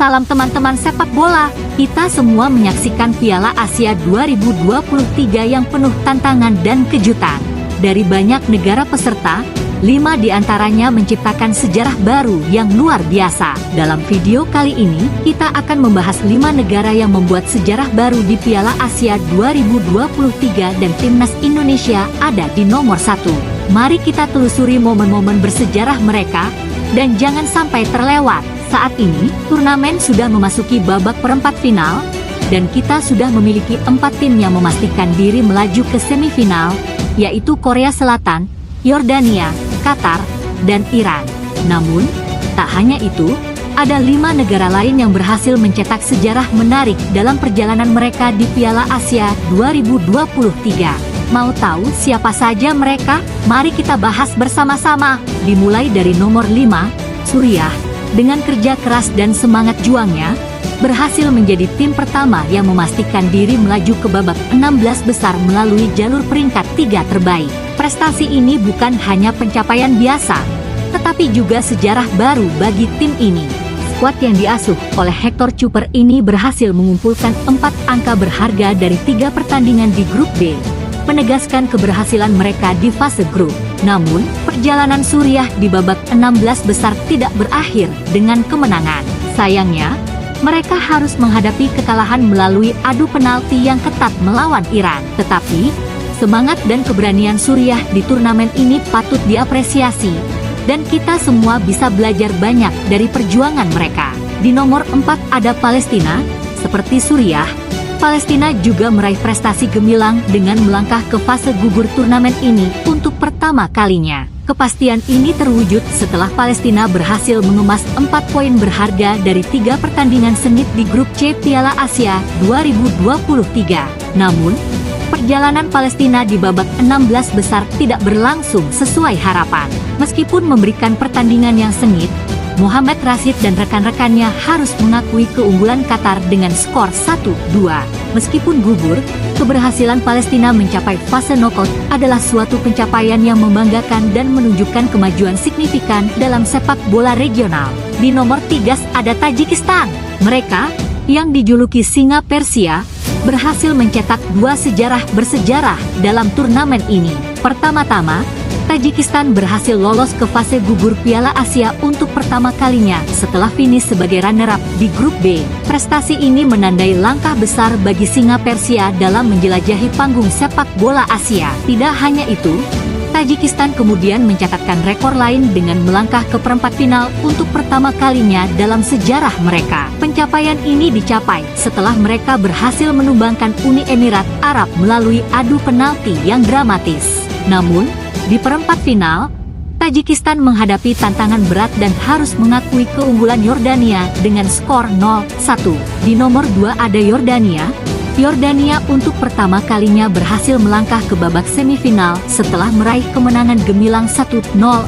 Salam teman-teman sepak bola. Kita semua menyaksikan Piala Asia 2023 yang penuh tantangan dan kejutan. Dari banyak negara peserta, 5 diantaranya menciptakan sejarah baru yang luar biasa. Dalam video kali ini, kita akan membahas 5 negara yang membuat sejarah baru di Piala Asia 2023 dan timnas Indonesia ada di nomor 1. Mari kita telusuri momen-momen bersejarah mereka, dan jangan sampai terlewat. Saat ini, turnamen sudah memasuki babak perempat final, dan kita sudah memiliki 4 tim yang memastikan diri melaju ke semifinal, yaitu Korea Selatan, Yordania, Qatar, dan Iran. Namun, tak hanya itu, ada 5 negara lain yang berhasil mencetak sejarah menarik dalam perjalanan mereka di Piala Asia 2023. Mau tahu siapa saja mereka? Mari kita bahas bersama-sama. Dimulai dari nomor 5, Suriah. Dengan kerja keras dan semangat juangnya, berhasil menjadi tim pertama yang memastikan diri melaju ke babak 16 besar melalui jalur peringkat 3 terbaik. Prestasi ini bukan hanya pencapaian biasa, tetapi juga sejarah baru bagi tim ini. Skuad yang diasuh oleh Hector Cuper ini berhasil mengumpulkan 4 angka berharga dari 3 pertandingan di grup B, menegaskan keberhasilan mereka di fase grup. Namun, perjalanan Suriah di babak 16 besar tidak berakhir dengan kemenangan. Sayangnya, mereka harus menghadapi kekalahan melalui adu penalti yang ketat melawan Iran. Tetapi, semangat dan keberanian Suriah di turnamen ini patut diapresiasi, dan kita semua bisa belajar banyak dari perjuangan mereka. Di nomor 4 ada Palestina. Seperti Suriah, Palestina juga meraih prestasi gemilang dengan melangkah ke fase gugur turnamen ini untuk pertama kalinya. Kepastian ini terwujud setelah Palestina berhasil mengemas 4 poin berharga dari 3 pertandingan sengit di grup C Piala Asia 2023. Namun, perjalanan Palestina di babak 16 besar tidak berlangsung sesuai harapan. Meskipun memberikan pertandingan yang sengit, Mohamed Rashid dan rekan-rekannya harus mengakui keunggulan Qatar dengan skor 1-2. Meskipun gugur, keberhasilan Palestina mencapai fase knockout adalah suatu pencapaian yang membanggakan dan menunjukkan kemajuan signifikan dalam sepak bola regional. Di nomor 3 ada Tajikistan. Mereka, yang dijuluki Singa Persia, berhasil mencetak 2 sejarah bersejarah dalam turnamen ini. Pertama-tama, Tajikistan berhasil lolos ke fase gugur Piala Asia untuk pertama kalinya setelah finish sebagai runner-up di grup B. Prestasi ini menandai langkah besar bagi Singa Persia dalam menjelajahi panggung sepak bola Asia. Tidak hanya itu, Tajikistan kemudian mencatatkan rekor lain dengan melangkah ke perempat final untuk pertama kalinya dalam sejarah mereka. Pencapaian ini dicapai setelah mereka berhasil menumbangkan Uni Emirat Arab melalui adu penalti yang dramatis. Namun, di perempat final, Tajikistan menghadapi tantangan berat dan harus mengakui keunggulan Yordania dengan skor 0-1. Di nomor 2 ada Yordania. Yordania untuk pertama kalinya berhasil melangkah ke babak semifinal setelah meraih kemenangan gemilang 1-0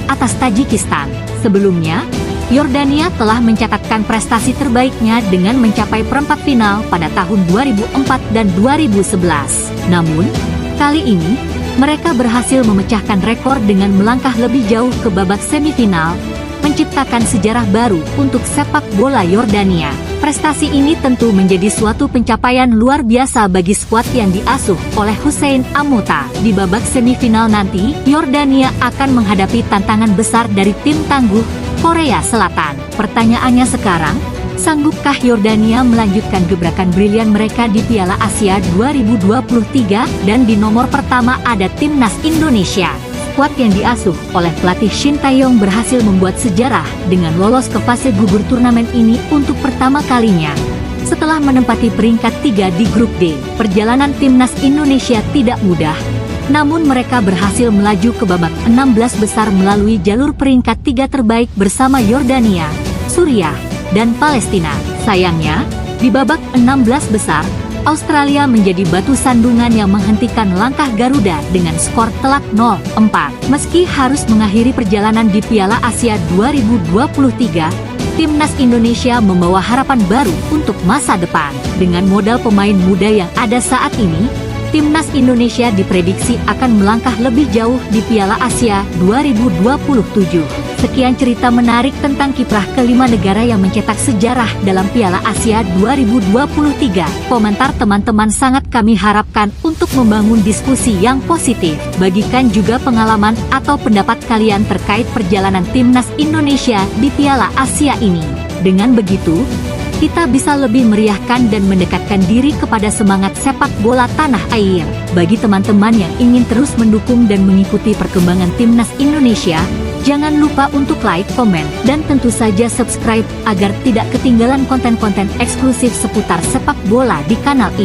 atas Tajikistan. Sebelumnya, Yordania telah mencatatkan prestasi terbaiknya dengan mencapai perempat final pada tahun 2004 dan 2011. Namun, kali ini, mereka berhasil memecahkan rekor dengan melangkah lebih jauh ke babak semifinal, menciptakan sejarah baru untuk sepak bola Yordania. Prestasi ini tentu menjadi suatu pencapaian luar biasa bagi skuad yang diasuh oleh Hussein Amouta. Di babak semifinal nanti, Yordania akan menghadapi tantangan besar dari tim tangguh Korea Selatan. Pertanyaannya sekarang, sanggupkah Yordania melanjutkan gebrakan brilian mereka di Piala Asia 2023? Dan di nomor pertama ada timnas Indonesia. Skuad yang diasuh oleh pelatih Shin Tae-yong berhasil membuat sejarah dengan lolos ke fase gugur turnamen ini untuk pertama kalinya. Setelah menempati peringkat 3 di grup D, perjalanan timnas Indonesia tidak mudah. Namun mereka berhasil melaju ke babak 16 besar melalui jalur peringkat 3 terbaik bersama Yordania, Suriah, dan Palestina. Sayangnya, di babak 16 besar, Australia menjadi batu sandungan yang menghentikan langkah Garuda dengan skor telak 0-4. Meski harus mengakhiri perjalanan di Piala Asia 2023, timnas Indonesia membawa harapan baru untuk masa depan. Dengan modal pemain muda yang ada saat ini, Timnas Indonesia diprediksi akan melangkah lebih jauh di Piala Asia 2027. Sekian cerita menarik tentang kiprah kelima negara yang mencetak sejarah dalam Piala Asia 2023. Komentar teman-teman sangat kami harapkan untuk membangun diskusi yang positif. Bagikan juga pengalaman atau pendapat kalian terkait perjalanan Timnas Indonesia di Piala Asia ini. Dengan begitu, kita bisa lebih meriahkan dan mendekatkan diri kepada semangat sepak bola tanah air. Bagi teman-teman yang ingin terus mendukung dan mengikuti perkembangan Timnas Indonesia, jangan lupa untuk like, komen, dan tentu saja subscribe agar tidak ketinggalan konten-konten eksklusif seputar sepak bola di kanal ini.